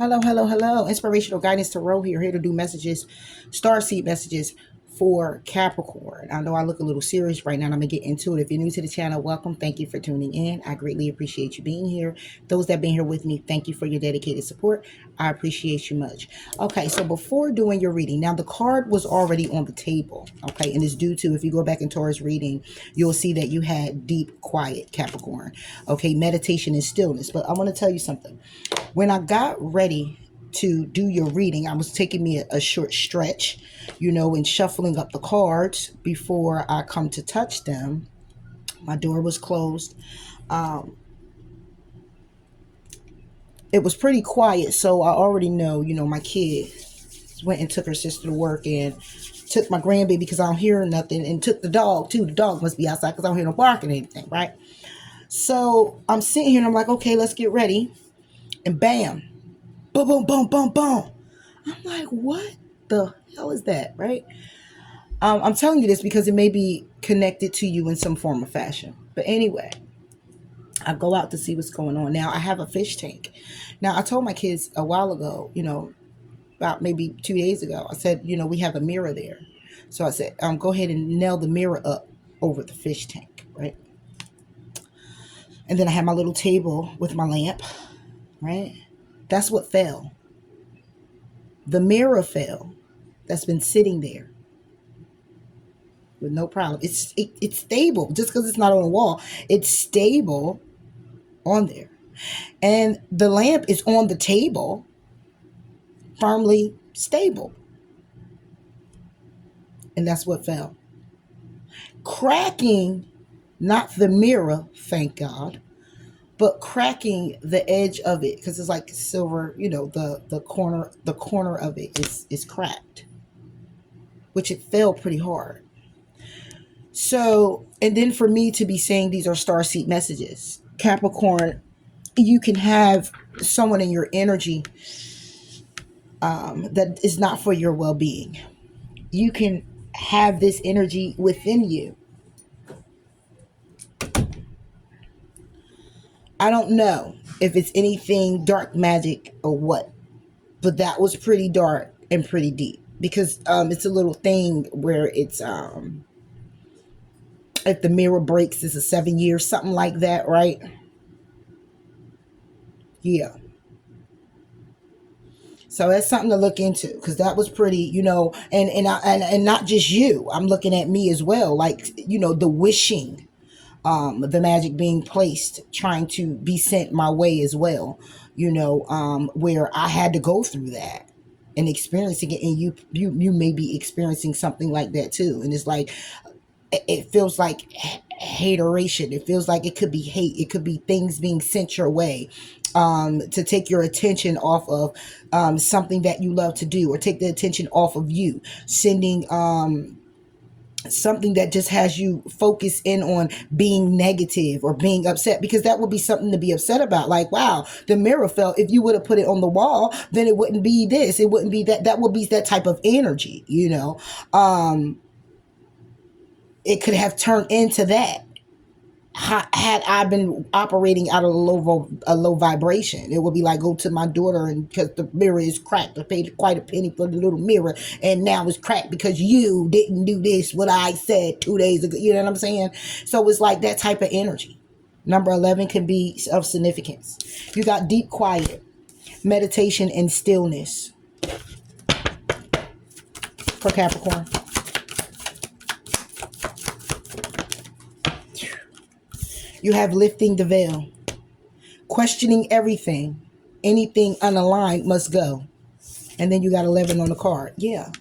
Hello, hello, hello. Inspirational guidance tarot here to do messages, starseed messages for Capricorn. I know I look a little serious right now, and I'm gonna get into it. If you're new to the channel, welcome. Thank you for tuning in. I greatly appreciate you being here. Those that have been here with me, thank you for your dedicated support. I appreciate you much. Okay, so before doing your reading, now the card was already on the table. Okay, and it's due to, if you go back in Taurus reading, you'll see that you had deep, quiet Capricorn. Okay, meditation and stillness. But I want to tell you something. When I got ready to do your reading, I was taking me a short stretch, and shuffling up the cards before I come to touch them. My door was closed. Um, it was pretty quiet, so I already know, my kid went and took her sister to work and took my grandbaby because I don't hear nothing, and took the dog too. The dog must be outside because I don't hear no barking or anything, right? So I'm sitting here and I'm like, okay, let's get ready. And bam, boom, boom, boom, boom, boom. I'm like, what the hell is that, right? I'm telling you this because it may be connected to you in some form or fashion. But anyway, I go out to see what's going on. Now, I have a fish tank. Now, I told my kids a while ago, about maybe 2 days ago, I said, we have a mirror there. So I said, go ahead and nail the mirror up over the fish tank, right? And then I had my little table with my lamp, right? That's what fell. The mirror fell. That's been sitting there with no problem. It's stable. Just because it's not on the wall, it's stable on there. And the lamp is on the table, firmly stable. And that's what fell. Cracking, not the mirror, thank God, but cracking the edge of it, because it's like silver, the corner of it is cracked, which it fell pretty hard. So, and then for me to be saying these are starseed messages, Capricorn, you can have someone in your energy that is not for your well-being. You can have this energy within you. I don't know if it's anything dark magic or what, but that was pretty dark and pretty deep, because it's a little thing where it's if the mirror breaks, it's a 7 years, something like that, right? Yeah. So that's something to look into, because that was pretty, and not just you. I'm looking at me as well, like, the wishing, the magic being placed, trying to be sent my way as well, where I had to go through that and experiencing it, and you may be experiencing something like that too. And it's like, it feels like hateration. It feels like it could be hate. It could be things being sent your way to take your attention off of something that you love to do, or take the attention off of you, sending something that just has you focus in on being negative or being upset, because that would be something to be upset about. Like, wow, the mirror fell. If you would have put it on the wall, then it wouldn't be this. It wouldn't be that. That would be that type of energy, it could have turned into that had I been operating out of a low vibration. It would be like, go to my daughter, and because the mirror is cracked, I paid quite a penny for the little mirror, and now it's cracked because you didn't do this, what I said 2 days ago. You know what I'm saying? So it's like that type of energy. Number 11 can be of significance. You got deep quiet, meditation, and stillness for Capricorn. You have lifting the veil, questioning everything. Anything unaligned must go. And then you got 11 on the card. Yeah.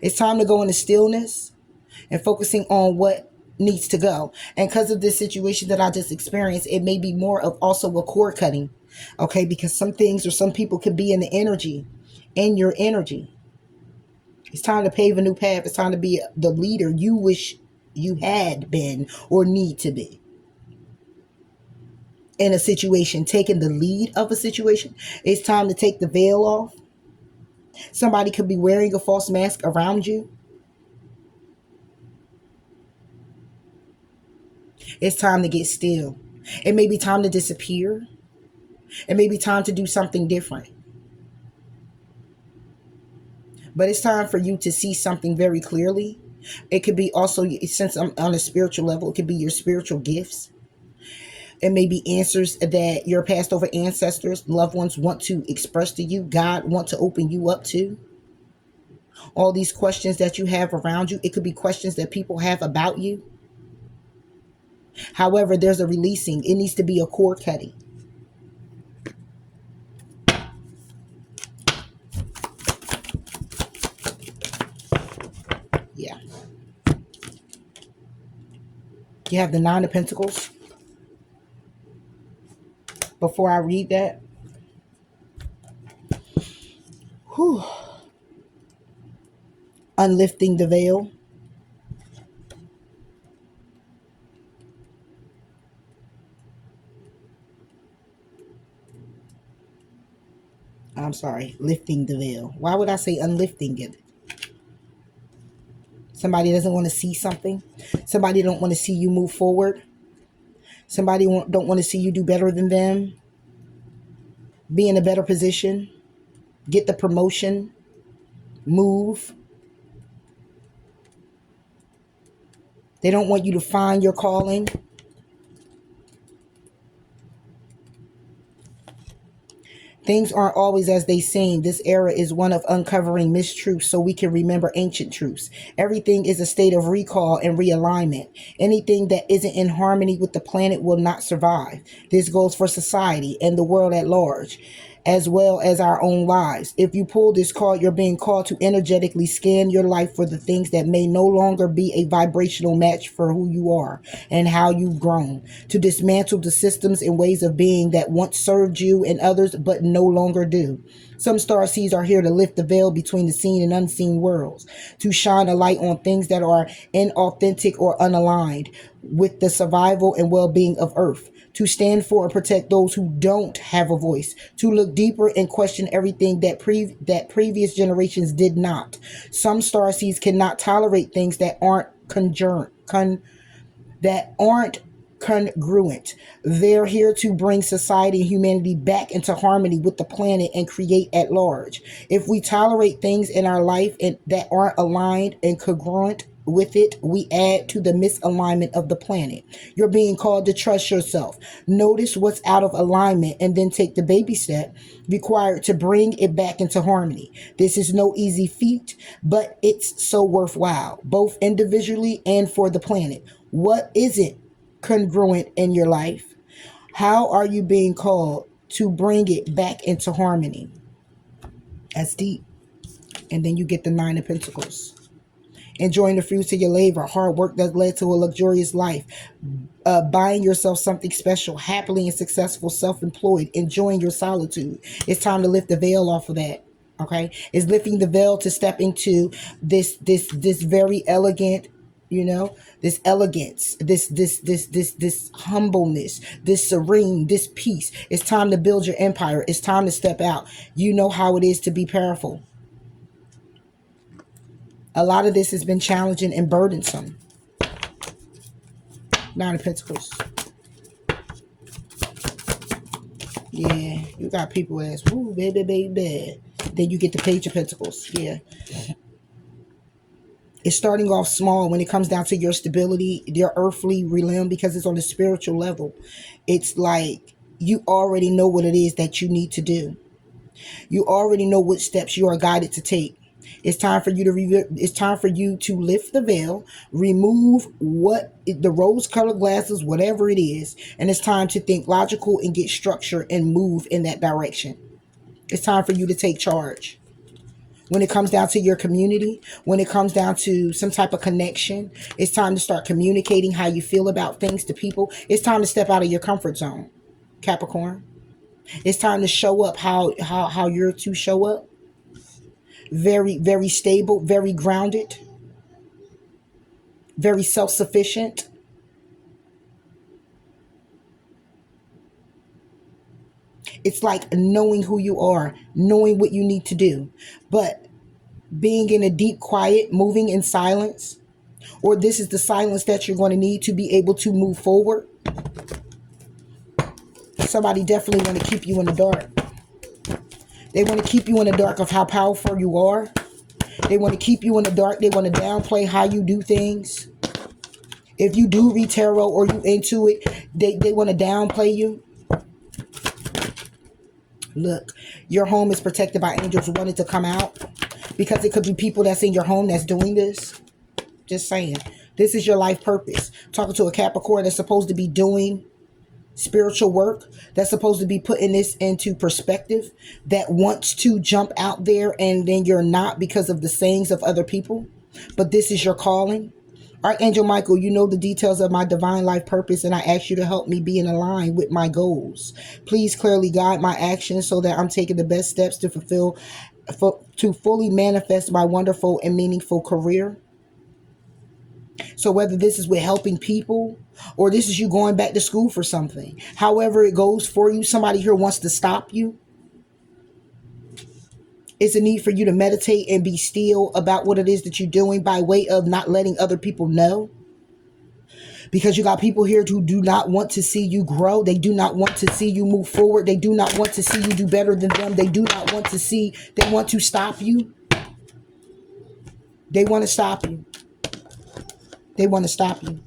It's time to go into stillness and focusing on what needs to go. And because of this situation that I just experienced, it may be more of also a cord cutting. Okay. Because some things or some people could be in your energy. It's time to pave a new path. It's time to be the leader you wish you had been or need to be. In a situation, taking the lead of a situation. It's time to take the veil off. Somebody could be wearing a false mask around you. . It's time to get still. It may be time to disappear. It may be time to do something different. But it's time for you to see something very clearly. It could be also, since I'm on a spiritual level, it could be your spiritual gifts. It may be answers that your past over ancestors, loved ones want to express to you. God want to open you up to. All these questions that you have around you. It could be questions that people have about you. However, there's a releasing. It needs to be a cord cutting. Yeah. You have the Nine of Pentacles. Before I read that. Whew. Unlifting the veil. I'm sorry, lifting the veil. Why would I say unlifting it? Somebody doesn't want to see something. Somebody don't want to see you move forward. Somebody don't want to see you do better than them. Be in a better position. Get the promotion. Move. They don't want you to find your calling. Things aren't always as they seem. This era is one of uncovering mistruths so we can remember ancient truths. Everything is a state of recall and realignment. Anything that isn't in harmony with the planet will not survive. This goes for society and the world at large, as well as our own lives. If you pull this card, you're being called to energetically scan your life for the things that may no longer be a vibrational match for who you are and how you've grown. To dismantle the systems and ways of being that once served you and others but no longer do. Some starseeds are here to lift the veil between the seen and unseen worlds, to shine a light on things that are inauthentic or unaligned with the survival and well-being of Earth, to stand for and protect those who don't have a voice, to look deeper and question everything that previous generations did not. Some starseeds cannot tolerate things that aren't congruent. They're here to bring society and humanity back into harmony with the planet and create at large. If we tolerate things in our life that aren't aligned and congruent with it, we add to the misalignment of the planet. You're being called to trust yourself. Notice what's out of alignment and then take the baby step required to bring it back into harmony. This is no easy feat, but it's so worthwhile, both individually and for the planet. What isn't congruent in your life? How are you being called to bring it back into harmony? That's deep. And then you get the Nine of Pentacles. Enjoying the fruits of your labor, hard work that led to a luxurious life, buying yourself something special, happily and successful, self-employed, enjoying your solitude. It's time to lift the veil off of that. Okay, it's lifting the veil to step into this very elegant, this elegance, this humbleness, this serene, this peace. It's time to build your empire. It's time to step out. You know how it is to be powerful. A lot of this has been challenging and burdensome. Nine of Pentacles. Yeah, you got people as, woo, baby, baby. Then you get the Page of Pentacles. Yeah. It's starting off small when it comes down to your stability, your earthly realm, because it's on the spiritual level. It's like you already know what it is that you need to do. You already know what steps you are guided to take. It's time for you to lift the veil, remove the rose-colored glasses, whatever it is, and it's time to think logical and get structure and move in that direction. It's time for you to take charge. When it comes down to your community, when it comes down to some type of connection, it's time to start communicating how you feel about things to people. It's time to step out of your comfort zone, Capricorn. It's time to show up how you're to show up. Very, very stable, very grounded, very self-sufficient. It's like knowing who you are, knowing what you need to do, but being in a deep quiet, moving in silence, or this is the silence that you're going to need to be able to move forward. Somebody definitely want to keep you in the dark. They want to keep you in the dark of how powerful you are. They want to keep you in the dark. They want to downplay how you do things. If you do read tarot or you into it, they want to downplay you. Look, your home is protected by angels who wanted to come out. Because it could be people that's in your home that's doing this. Just saying. This is your life purpose. Talking to a Capricorn that's supposed to be doing spiritual work, that's supposed to be putting this into perspective, that wants to jump out there and then you're not because of the sayings of other people. But this is your calling. Archangel Michael, you know the details of my divine life purpose, and I ask you to help me be in line with my goals. Please clearly guide my actions so that I'm taking the best steps to fully manifest my wonderful and meaningful career. So whether this is with helping people or this is you going back to school for something, however it goes for you, somebody here wants to stop you. It's a need for you to meditate and be still about what it is that you're doing by way of not letting other people know. Because you got people here who do not want to see you grow. They do not want to see you move forward. They do not want to see you do better than them. They do not want to see, they want to stop you. They want to stop you. They want to stop you.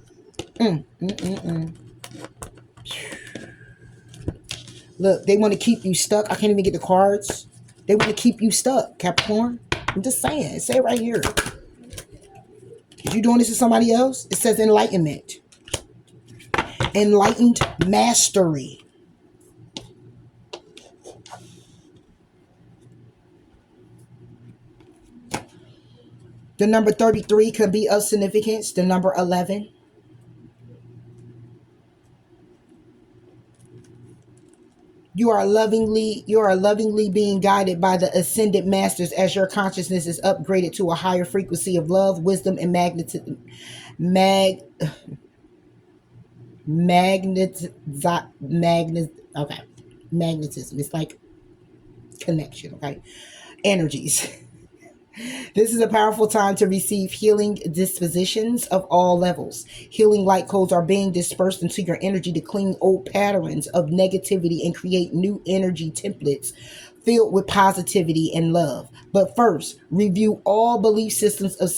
Look, they want to keep you stuck. I can't even get the cards. They want to keep you stuck, Capricorn. I'm just saying. Say it right here. If you're doing this to somebody else, it says enlightenment. Enlightened mastery. The number 33 can be of significance. The number 11. You are lovingly being guided by the ascended masters as your consciousness is upgraded to a higher frequency of love, wisdom, and magnetism. Magnetism. It's like connection, okay? Energies. This is a powerful time to receive healing dispositions of all levels. Healing light codes are being dispersed into your energy to clean old patterns of negativity and create new energy templates filled with positivity and love. But first, review all belief systems of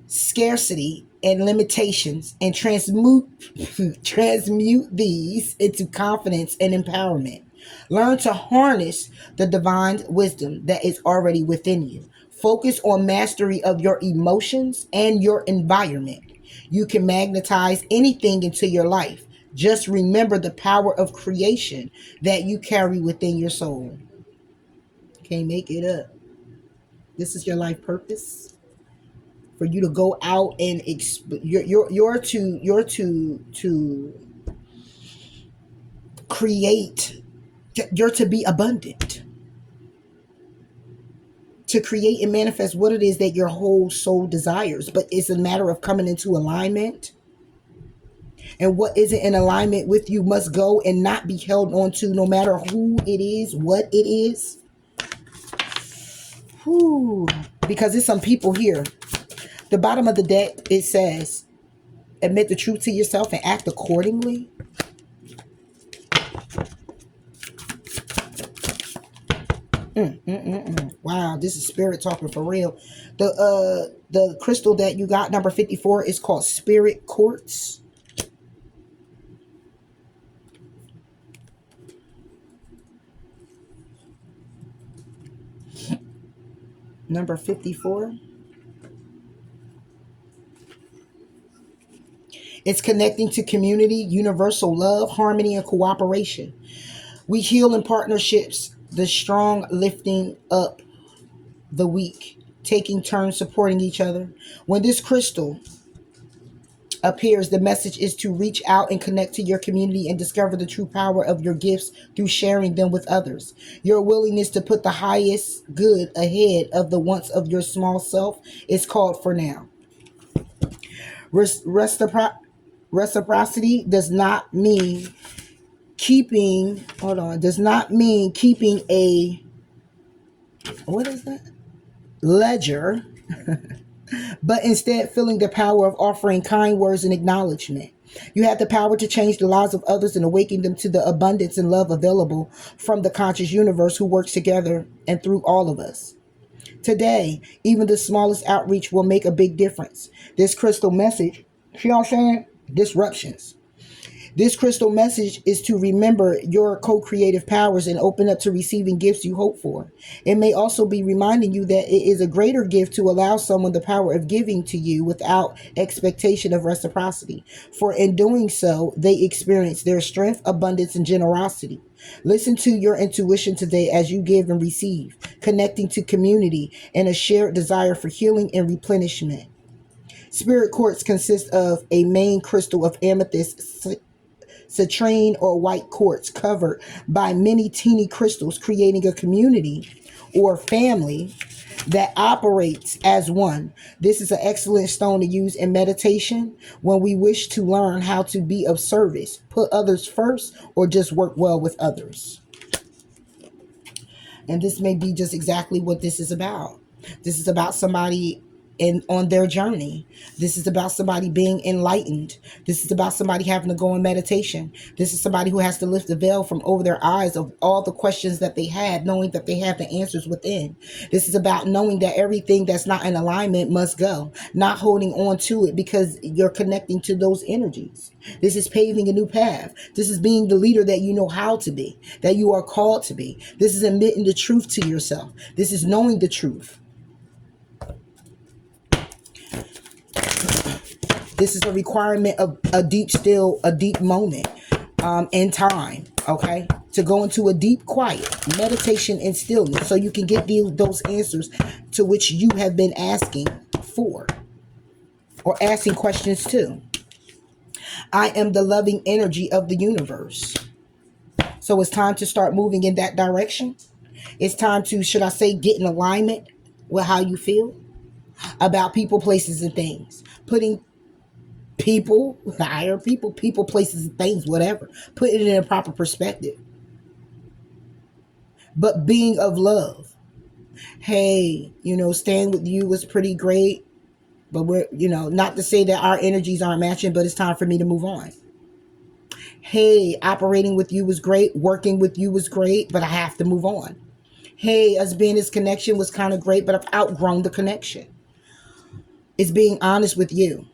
scarcity and limitations, and transmute these into confidence and empowerment. Learn to harness the divine wisdom that is already within you. Focus on mastery of your emotions and your environment. You can magnetize anything into your life. Just remember the power of creation that you carry within your soul. Can't make it up. This is your life purpose. For you to go out and you're to create. You're to be abundant. To create and manifest what it is that your whole soul desires. But it's a matter of coming into alignment. And what isn't in alignment with you must go and not be held on to, no matter who it is, what it is. Whew. Because there's some people here. The bottom of the deck, it says, admit the truth to yourself and act accordingly. Wow, this is spirit talking for real. The crystal that you got, number 54, is called Spirit Quartz. Number 54. It's connecting to community, universal love, harmony, and cooperation. We heal in partnerships, the strong lifting up the weak, taking turns supporting each other. When this crystal appears, the message is to reach out and connect to your community and discover the true power of your gifts through sharing them with others. Your willingness to put the highest good ahead of the wants of your small self is called for now. Reciprocity does not mean keeping a, what is that? Ledger, but instead feeling the power of offering kind words and acknowledgement. You have the power to change the lives of others and awaken them to the abundance and love available from the conscious universe who works together and through all of us. Today, even the smallest outreach will make a big difference. This crystal message, see what I'm saying? Disruptions. This crystal message is to remember your co-creative powers and open up to receiving gifts you hope for. It may also be reminding you that it is a greater gift to allow someone the power of giving to you without expectation of reciprocity. For in doing so, they experience their strength, abundance, and generosity. Listen to your intuition today as you give and receive, connecting to community and a shared desire for healing and replenishment. Spirit quartz consists of a main crystal of amethyst, citrine, or white quartz covered by many teeny crystals, creating a community or family that operates as one. This is an excellent stone to use in meditation when we wish to learn how to be of service, put others first, or just work well with others. And this may be just exactly what this is about. This is about somebody on their journey. This is about somebody being enlightened. This is about somebody having to go in meditation. This is somebody who has to lift the veil from over their eyes of all the questions that they had, knowing that they have the answers within. This is about knowing that everything that's not in alignment must go, not holding on to it because you're connecting to those energies. This is paving a new path. This is being the leader that you know how to be, that you are called to be. This is admitting the truth to yourself. This is knowing the truth. This is a requirement of a deep moment in time, okay? To go into a deep quiet, meditation and stillness so you can get those answers to which you have been asking for or asking questions to. I am the loving energy of the universe. So it's time to start moving in that direction. It's time to, should I say, get in alignment with how you feel about people, places, and things. Putting people, higher people, places, and things, whatever. Put it in a proper perspective. But being of love. Hey, staying with you was pretty great. But we're, not to say that our energies aren't matching, but it's time for me to move on. Hey, operating with you was great. Working with you was great, but I have to move on. Hey, us being this connection was kind of great, but I've outgrown the connection. It's being honest with you.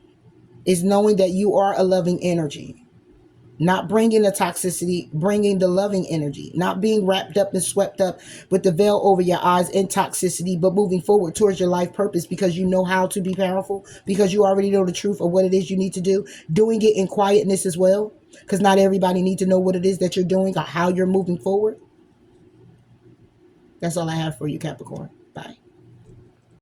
Is knowing that you are a loving energy. Not bringing the toxicity, bringing the loving energy. Not being wrapped up and swept up with the veil over your eyes in toxicity, but moving forward towards your life purpose because you know how to be powerful, because you already know the truth of what it is you need to do. Doing it in quietness as well, because not everybody needs to know what it is that you're doing or how you're moving forward. That's all I have for you, Capricorn. Bye.